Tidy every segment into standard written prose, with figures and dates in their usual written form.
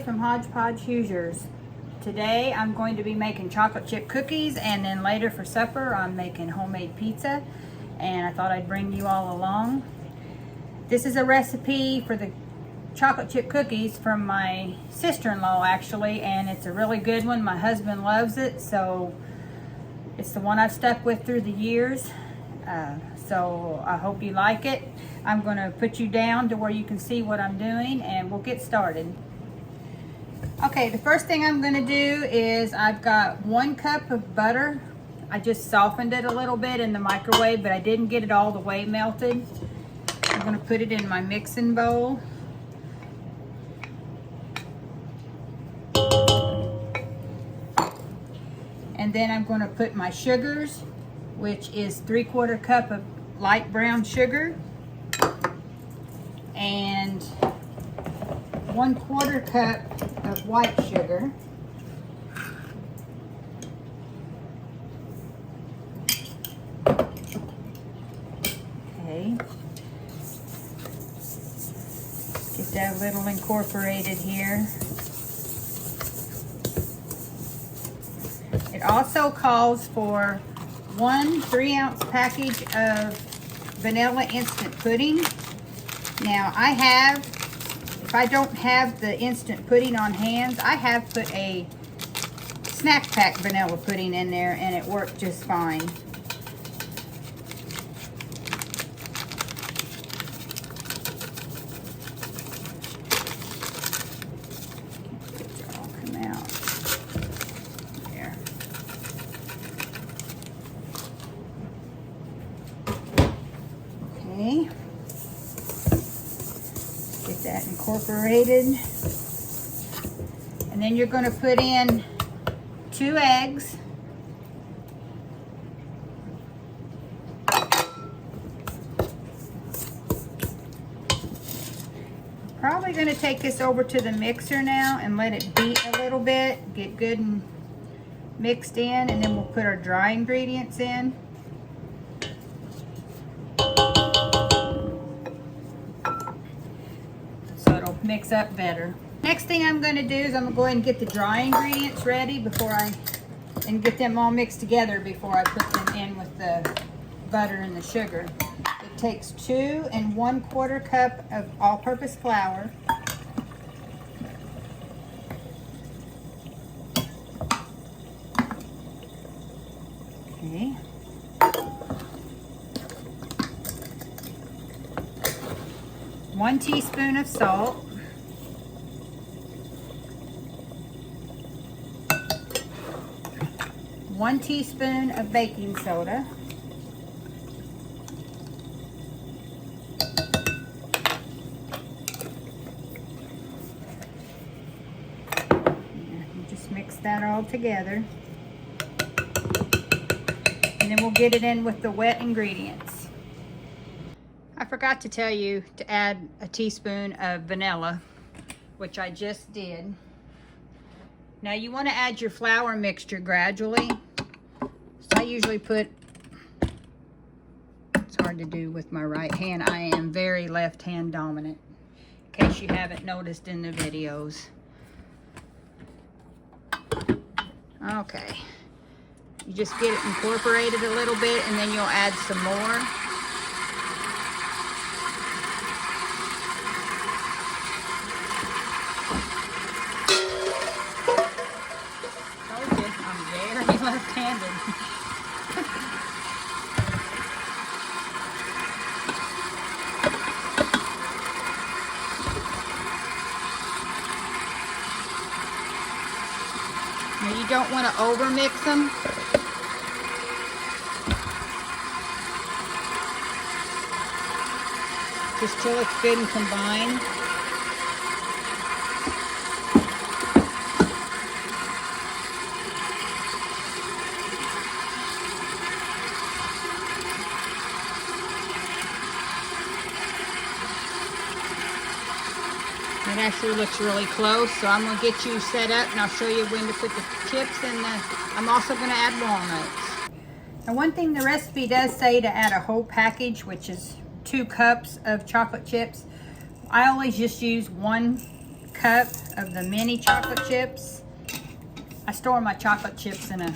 Holly from Hodgepodge Hoosiers. Today I'm going to be making chocolate chip cookies, and then later for supper I'm making homemade pizza, and I thought I'd bring you all along. This is a recipe for the chocolate chip cookies from my sister-in-law actually, and it's a really good one. My husband loves it, so it's the one I've stuck with through the years. So I hope you like it. I'm going to put you down to where you can see what I'm doing, and we'll get started. Okay, the first thing I'm going to do is I've got 1 cup of butter. I just softened it a little bit in the microwave, but I didn't get it all the way melted. I'm going to put it in my mixing bowl. And then I'm going to put my sugars, which is 3/4 cup of light brown sugar and 1/4 cup of white sugar. Okay. Get that a little incorporated here. It also calls for 1 3-ounce package of vanilla instant pudding. Now if I don't have the instant pudding on hand, I have put a snack pack vanilla pudding in there and it worked just fine. Get that incorporated. And then you're going to put in 2 eggs. Probably going to take this over to the mixer now and let it beat a little bit, get good and mixed in, and then we'll put our dry ingredients in. Mix up better. Next thing I'm going to do is I'm going to go ahead and get the dry ingredients ready and get them all mixed together before I put them in with the butter and the sugar. It takes 2 1/4 cup of all-purpose flour. Okay. 1 teaspoon of salt. 1 teaspoon of baking soda. Just mix that all together. And then we'll get it in with the wet ingredients. I forgot to tell you to add a teaspoon of vanilla, which I just did. Now you want to add your flour mixture gradually. So I usually put, it's hard to do with my right hand. I am very left hand dominant, in case you haven't noticed in the videos. Okay. You just get it incorporated a little bit, and then you'll add some more. Left-handed. Now you don't want to over mix them. Just till it's good and combined. It actually looks really close, so I'm going to get you set up and I'll show you when to put the chips in. I'm also going to add walnuts. Now, one thing the recipe does say to add a whole package, which is 2 cups of chocolate chips. I always just use 1 cup of the mini chocolate chips. I store my chocolate chips in a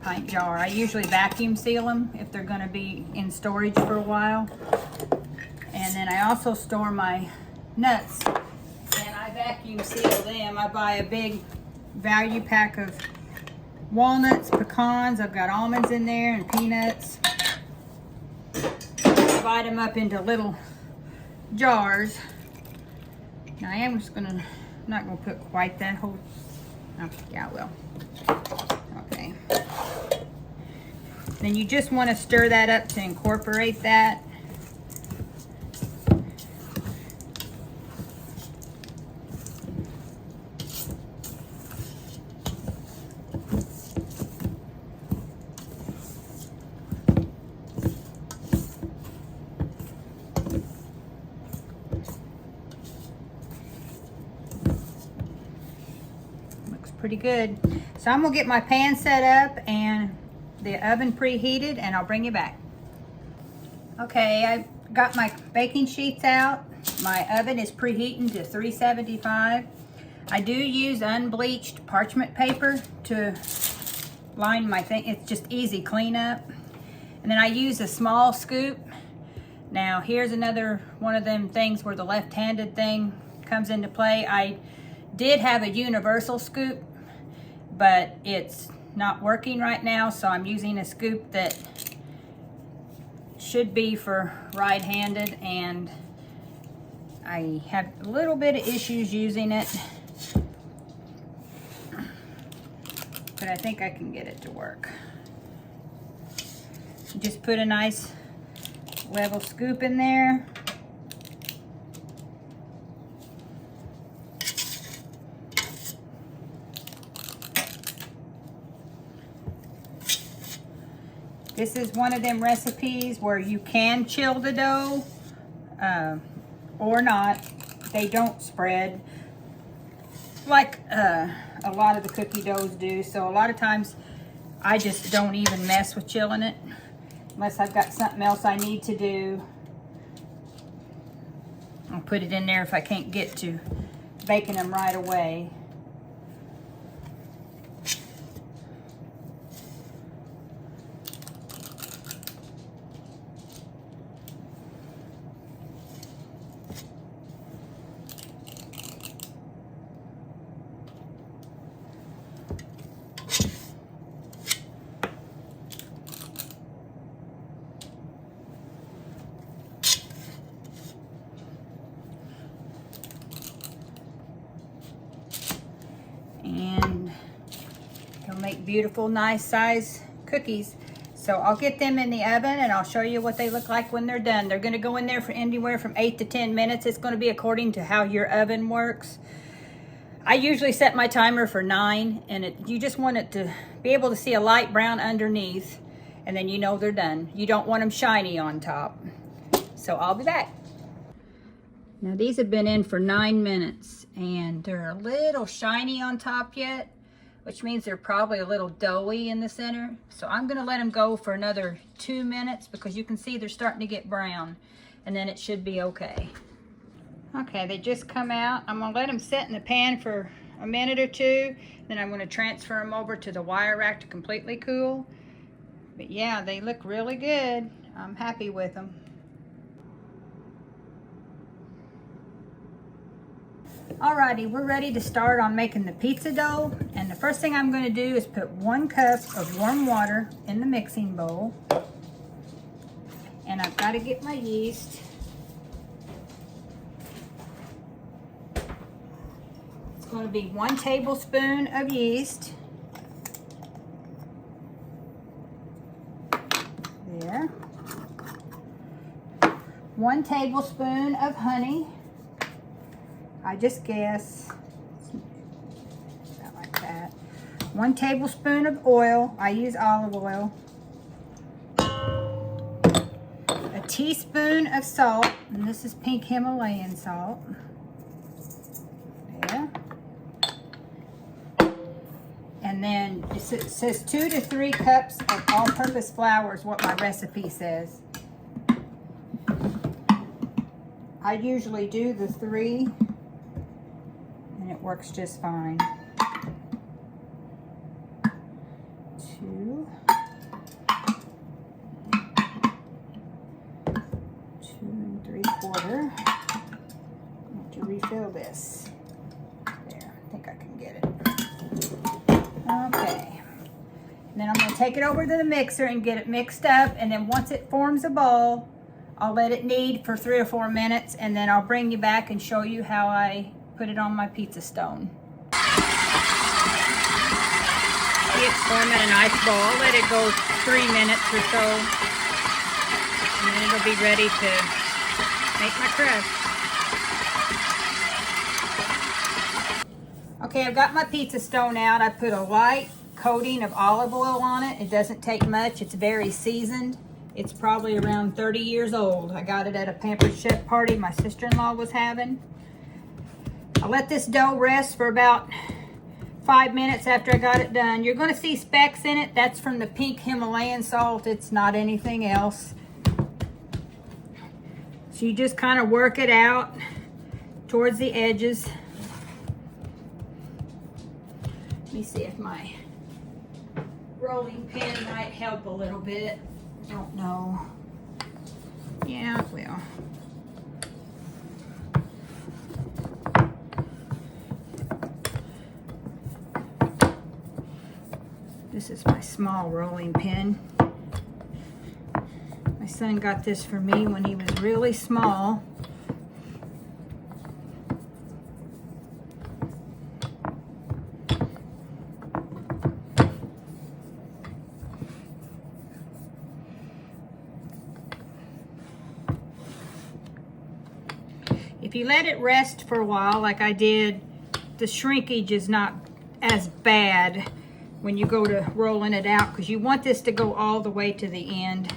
pint jar. I usually vacuum seal them if they're going to be in storage for a while. And then I also store my nuts, and I vacuum seal them. I buy a big value pack of walnuts, pecans. I've got almonds in there and peanuts. Divide them up into little jars. Now I am just gonna, not gonna put quite that whole, oh, yeah, I will. Okay. Then you just want to stir that up to incorporate that. Pretty good. So I'm gonna get my pan set up and the oven preheated, and I'll bring you back. Okay, I got my baking sheets out. My oven is preheating to 375. I do use unbleached parchment paper to line my thing. It's just easy cleanup. And then I use a small scoop. Now here's another one of them things where the left-handed thing comes into play. I did have a universal scoop, but it's not working right now, so I'm using a scoop that should be for right-handed, and I have a little bit of issues using it, but I think I can get it to work. Just put a nice level scoop in there. This is one of them recipes where you can chill the dough or not. They don't spread like a lot of the cookie doughs do. So a lot of times I just don't even mess with chilling it unless I've got something else I need to do. I'll put it in there if I can't get to baking them right away. And they'll make beautiful, nice size cookies. So I'll get them in the oven and I'll show you what they look like when they're done. They're gonna go in there for anywhere from 8 to 10 minutes. It's gonna be according to how your oven works. I usually set my timer for 9, and you just want it to be able to see a light brown underneath, and then you know they're done. You don't want them shiny on top. So I'll be back. Now these have been in for 9 minutes, and they're a little shiny on top yet, which means they're probably a little doughy in the center. So I'm gonna let them go for another 2 minutes because you can see they're starting to get brown, and then it should be okay. Okay, they just come out. I'm gonna let them sit in the pan for a minute or two, then I'm gonna transfer them over to the wire rack to completely cool. But yeah, they look really good. I'm happy with them. Alrighty, we're ready to start on making the pizza dough. And the first thing I'm gonna do is put 1 cup of warm water in the mixing bowl. And I've gotta get my yeast. It's gonna be 1 tablespoon of yeast. There. 1 tablespoon of honey. I just guess, about like that. 1 tablespoon of oil. I use olive oil. A teaspoon of salt, and this is pink Himalayan salt. There. And then it says 2 to 3 cups of all-purpose flour is what my recipe says. I usually do the 3. works just fine. 2, 2 3/4. I want to refill this. There, I think I can get it. Okay. And then I'm going to take it over to the mixer and get it mixed up, and then once it forms a ball, I'll let it knead for 3 or 4 minutes, and then I'll bring you back and show you how I put it on my pizza stone. See, it's forming a nice ball. I'll let it go 3 minutes or so, and then it'll be ready to make my crust. Okay, I've got my pizza stone out. I put a light coating of olive oil on it. It doesn't take much. It's very seasoned. It's probably around 30 years old. I got it at a Pampered Chef party my sister-in-law was having. I let this dough rest for about 5 minutes after I got it done. You're going to see specks in it. That's from the pink Himalayan salt. It's not anything else. So you just kind of work it out towards the edges. Let me see if my rolling pin might help a little bit. Don't know. Yeah, it will. This is my small rolling pin. My son got this for me when he was really small. If you let it rest for a while, like I did, the shrinkage is not as bad when you go to rolling it out, because you want this to go all the way to the end.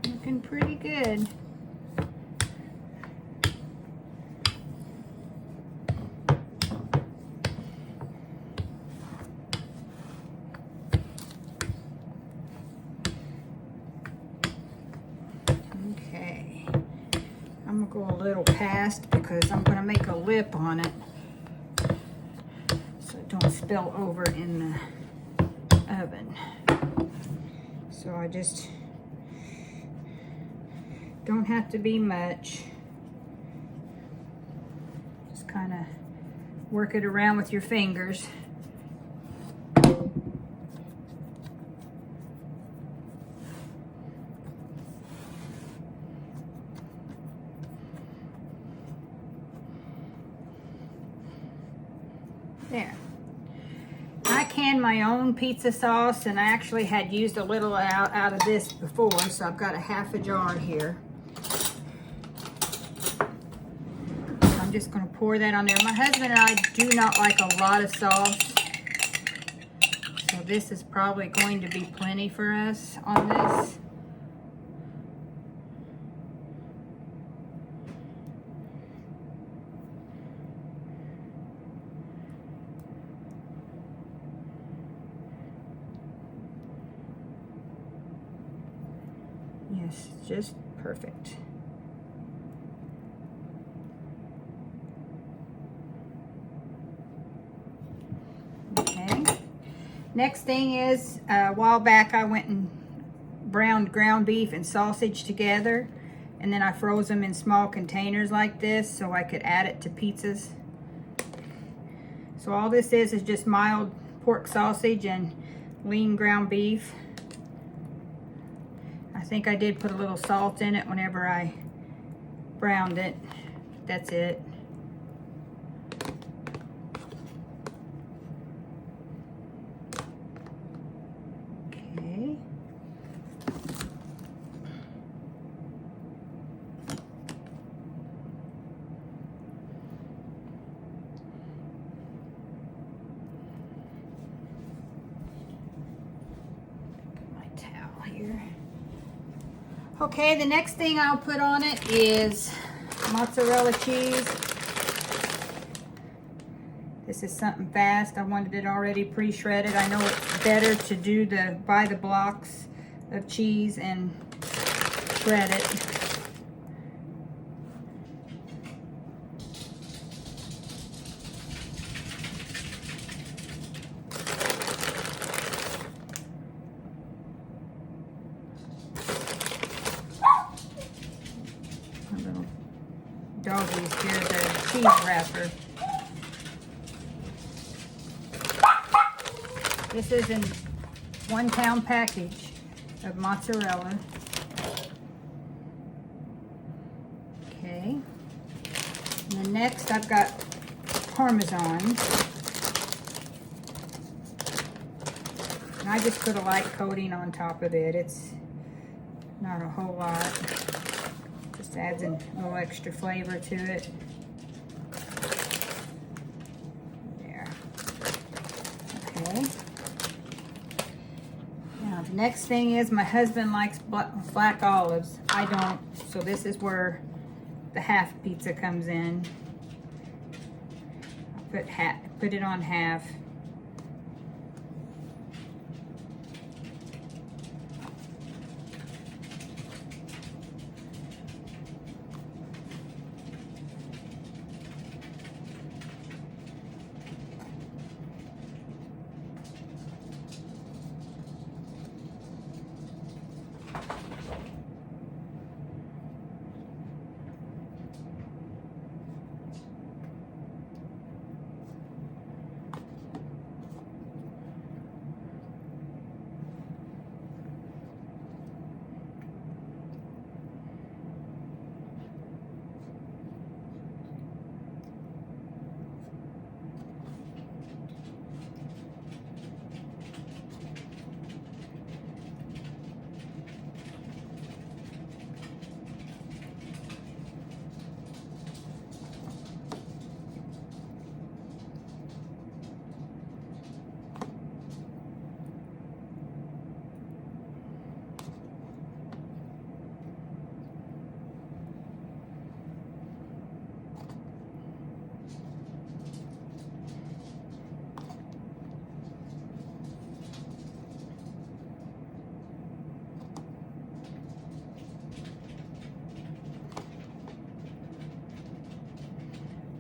Looking pretty good. Okay, I'm gonna go a little past because I'm gonna make a lip on it so it don't spill over in the oven. So I just don't have to be much. Just kind of work it around with your fingers. There. I can my own pizza sauce, and I actually had used a little out of this before, so I've got a half a jar here. I'm just going to pour that on there. My husband and I do not like a lot of sauce, so this is probably going to be plenty for us on this. Yes, just perfect. Okay. Next thing is, a while back I went and browned ground beef and sausage together, and then I froze them in small containers like this so I could add it to pizzas. So all this is just mild pork sausage and lean ground beef. I think I did put a little salt in it whenever I browned it. That's it. Okay. Okay, the next thing I'll put on it is mozzarella cheese. This is something fast. I wanted it already pre-shredded. I know it's better to do buy the blocks of cheese and shred it. My little doggies here, the cheese wrapper. This is in 1 pound package of mozzarella. Okay. And then next I've got Parmesan. And I just put a light coating on top of it. It's not a whole lot. Just adds a little extra flavor to it. There. Okay. Now the next thing is my husband likes black olives. I don't, so this is where the half pizza comes in. I'll put it on half.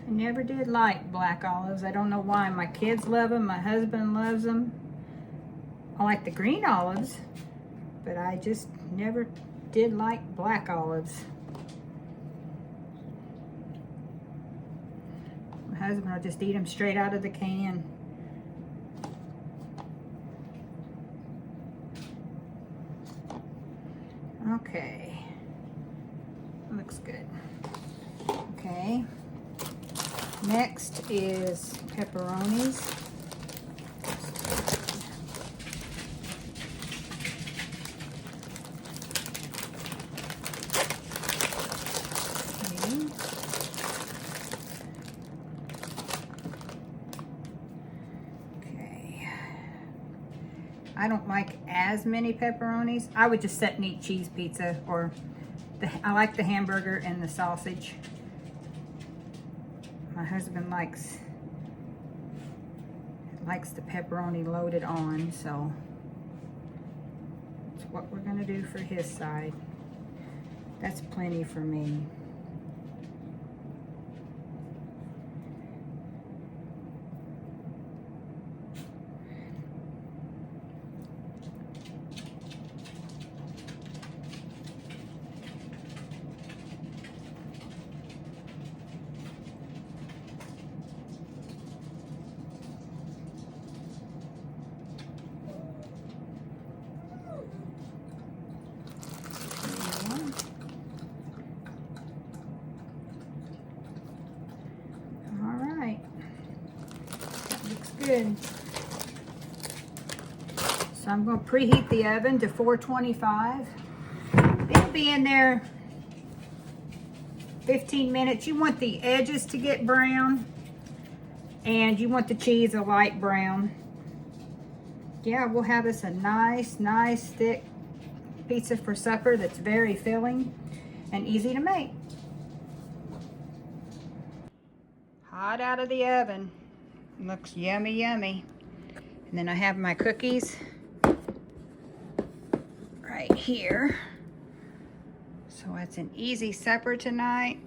I never did like black olives. I don't know why. My kids love them. My husband loves them. I like the green olives, but I just never did like black olives. My husband will just eat them straight out of the can. Okay. Looks good. Okay. Next is pepperonis. Okay. I don't like as many pepperonis. I would just set and eat cheese pizza, or I like the hamburger and the sausage. My husband likes the pepperoni loaded on, so that's what we're gonna do for his side. That's plenty for me. Good. So I'm going to preheat the oven to 425. It'll be in there 15 minutes. You want the edges to get brown, and you want the cheese a light brown. Yeah, we'll have us a nice thick pizza for supper that's very filling and easy to make. Hot out of the oven. Looks yummy, yummy. And then I have my cookies right here. So it's an easy supper tonight,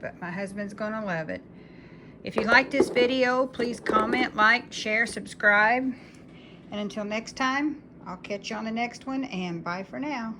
but my husband's gonna love it. If you like this video, please comment, like, share, subscribe. And until next time, I'll catch you on the next one, and bye for now.